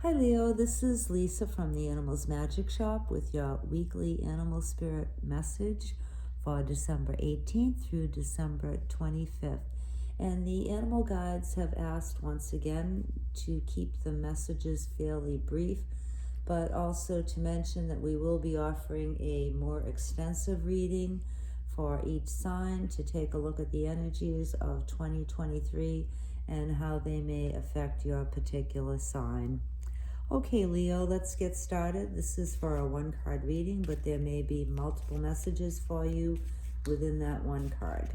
Hi Leo, this is Lisa from the Animals Magic Shop with your weekly animal spirit message for December 18th through December 25th. And the animal guides have asked once again to keep the messages fairly brief, but also to mention that we will be offering a more extensive reading for each sign to take a look at the energies of 2023 and how they may affect your particular sign. Okay, Leo, let's get started. This is for a one-card reading, but there may be multiple messages for you within that one card.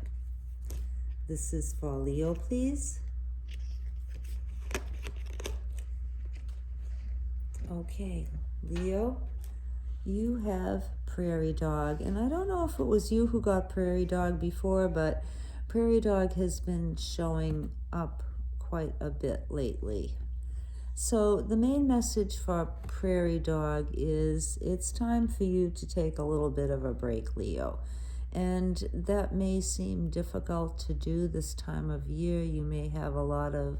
This is for Leo, please. Okay, Leo, you have Prairie Dog, and I don't know if it was you who got Prairie Dog before, but Prairie Dog has been showing up quite a bit lately. So the main message for Prairie Dog is it's time for you to take a little bit of a break, Leo. And that may seem difficult to do this time of year. You may have a lot of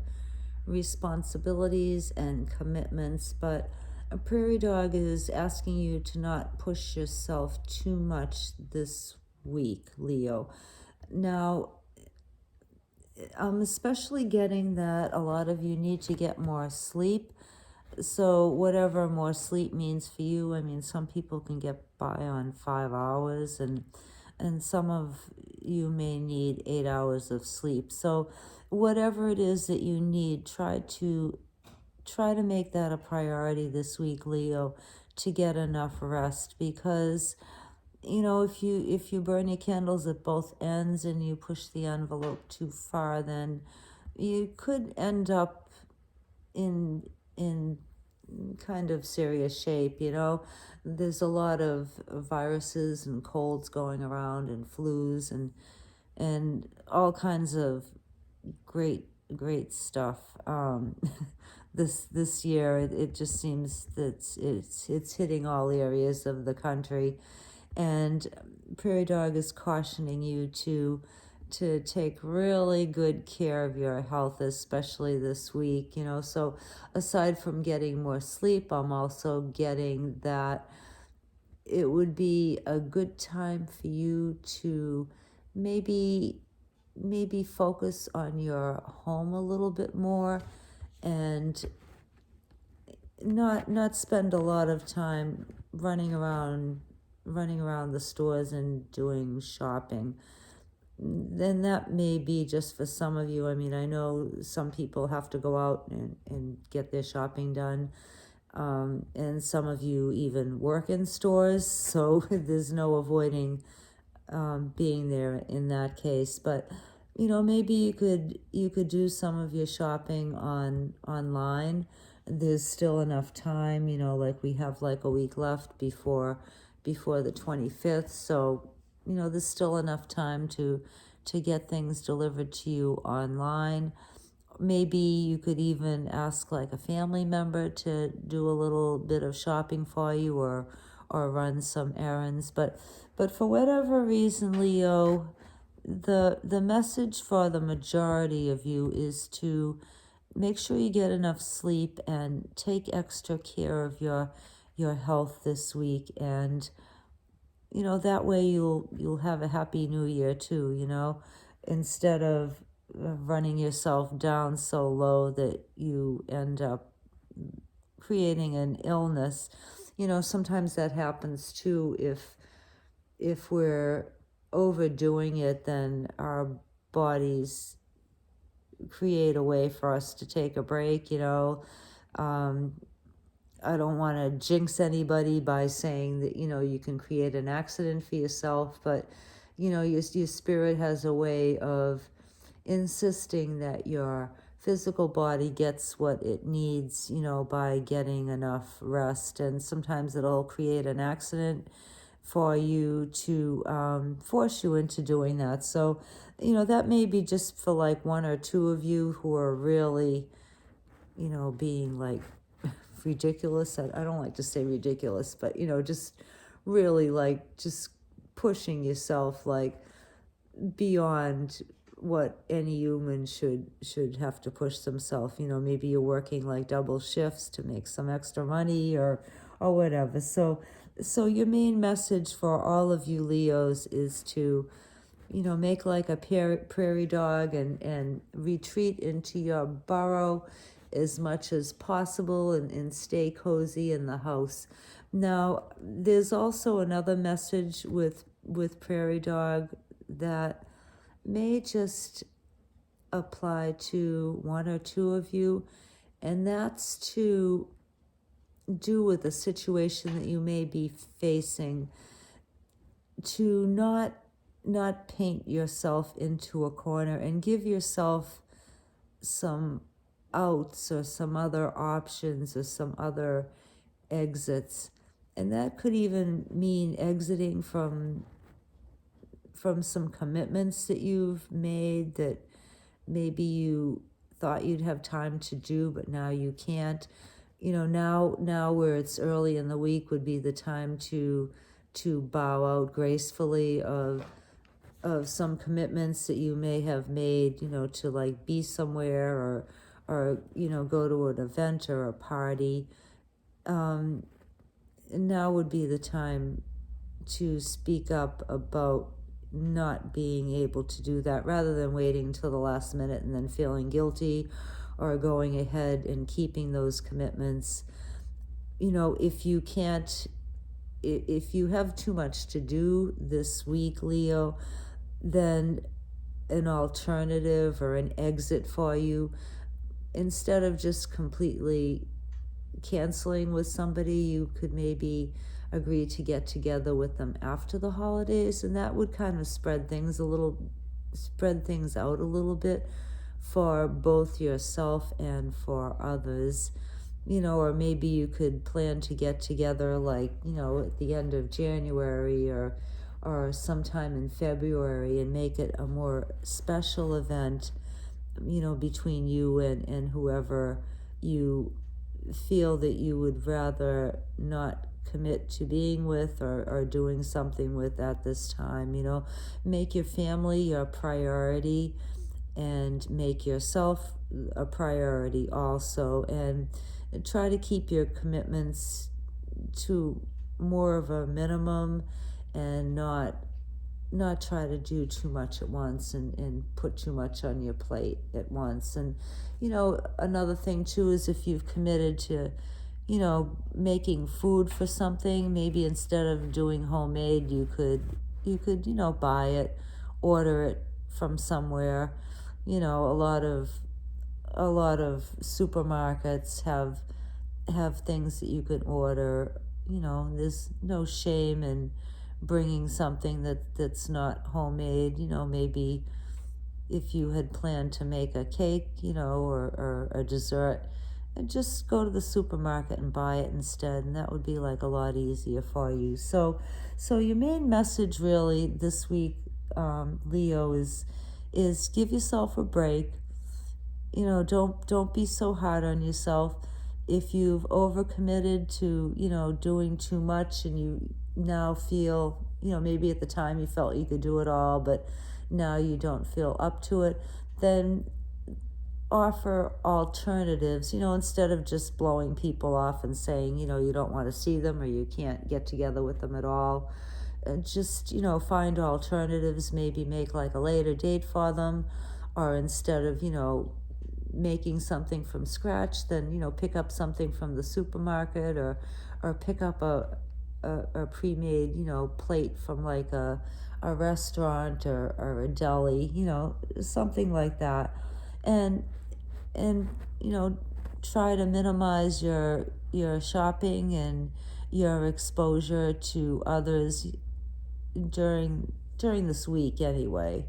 responsibilities and commitments, but a Prairie Dog is asking you to not push yourself too much this week, Leo. Now, I'm especially getting that a lot of you need to get more sleep. So whatever more sleep means for you, I mean, some people can get by on 5 hours, and some of you may need 8 hours of sleep. So whatever it is that you need, try to make that a priority this week, Leo, to get enough rest, because if you burn your candles at both ends and you push the envelope too far, then you could end up in kind of serious shape. There's a lot of viruses and colds going around, and flus, and all kinds of great stuff. This year, it just seems that it's hitting all areas of the country. And Prairie Dog is cautioning you to take really good care of your health, especially this week. So aside from getting more sleep, I'm also getting that it would be a good time for you to maybe focus on your home a little bit more, and not spend a lot of time running around the stores and doing shopping. Then that may be just for some of you. I mean, I know some people have to go out and get their shopping done. And some of you even work in stores, so there's no avoiding being there in that case. But maybe you could do some of your shopping online. There's still enough time. Like we have like a week left before the 25th, so there's still enough time to get things delivered to you online. Maybe you could even ask like a family member to do a little bit of shopping for you, or run some errands. But for whatever reason, Leo, the message for the majority of you is to make sure you get enough sleep and take extra care of your health this week. And that way you'll have a happy new year too, instead of running yourself down so low that you end up creating an illness. Sometimes that happens too. If we're overdoing it, then our bodies create a way for us to take a break. I don't want to jinx anybody by saying that you can create an accident for yourself, but your spirit has a way of insisting that your physical body gets what it needs, by getting enough rest. And sometimes it'll create an accident for you to force you into doing that. So that may be just for like one or two of you who are really being like ridiculous. I don't like to say ridiculous, but just really like just pushing yourself like beyond what any human should have to push themselves. Maybe you're working like double shifts to make some extra money or whatever. So your main message for all of you Leos is to, make like a prairie dog and retreat into your burrow as much as possible and stay cozy in the house. Now, there's also another message with prairie dog that may just apply to one or two of you, and that's to do with a situation that you may be facing, to not paint yourself into a corner and give yourself some outs or some other options or some other exits. And that could even mean exiting from some commitments that you've made that maybe you thought you'd have time to do, but now you can't. Now where it's early in the week would be the time to bow out gracefully of some commitments that you may have made, to like be somewhere or go to an event or a party. And now would be the time to speak up about not being able to do that, rather than waiting till the last minute and then feeling guilty or going ahead and keeping those commitments. If you have too much to do this week, Leo, then an alternative or an exit for you, instead of just completely canceling with somebody, you could maybe agree to get together with them after the holidays, and that would kind of spread things out a little bit for both yourself and for others. Or maybe you could plan to get together like, at the end of January or sometime in February and make it a more special event, between you and whoever you feel that you would rather not commit to being with or doing something with at this time. Make your family your priority and make yourself a priority also, and try to keep your commitments to more of a minimum and not try to do too much at once and put too much on your plate at once. And another thing too is if you've committed to making food for something, maybe instead of doing homemade, you could buy it, order it from somewhere. A lot of supermarkets have things that you can order. There's no shame in bringing something that's not homemade. Maybe if you had planned to make a cake, or a dessert, and just go to the supermarket and buy it instead, and that would be like a lot easier for you. So your main message really this week, Leo, is give yourself a break. Don't be so hard on yourself. If you've overcommitted to, doing too much and you now feel, maybe at the time you felt you could do it all, but now you don't feel up to it, then offer alternatives, instead of just blowing people off and saying, you don't want to see them or you can't get together with them at all. Just, find alternatives, maybe make like a later date for them, or instead of, making something from scratch, then, pick up something from the supermarket or pick up a pre-made, plate from like a restaurant or a deli, something like that. And try to minimize your shopping and your exposure to others during this week anyway.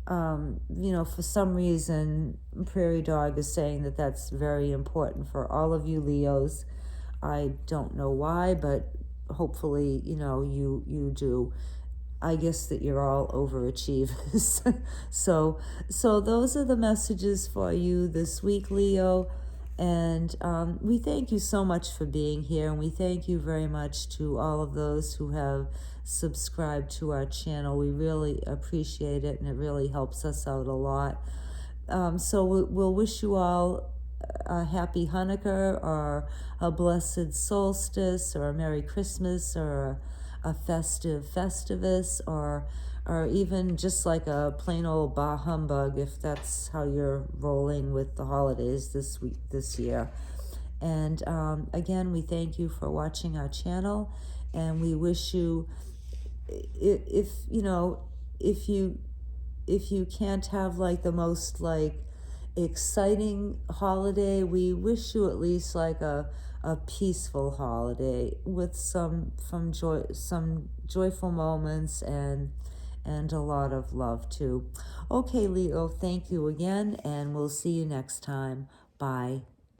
For some reason, Prairie Dog is saying that that's very important for all of you Leos. I don't know why, but hopefully, you do. I guess that you're all overachievers. So those are the messages for you this week, Leo. And we thank you so much for being here, and we thank you very much to all of those who have subscribed to our channel. We really appreciate it, and it really helps us out a lot. So we'll wish you all a happy Hanukkah, or a blessed solstice, or a Merry Christmas, or a festive Festivus, or even just like a plain old bah humbug, if that's how you're rolling with the holidays this year. And again, we thank you for watching our channel, and we wish you, if you know, if you can't have like the most like exciting holiday, we wish you at least like a peaceful holiday with some joyful moments, and a lot of love too. Okay, Leo, thank you again, and we'll see you next time. Bye.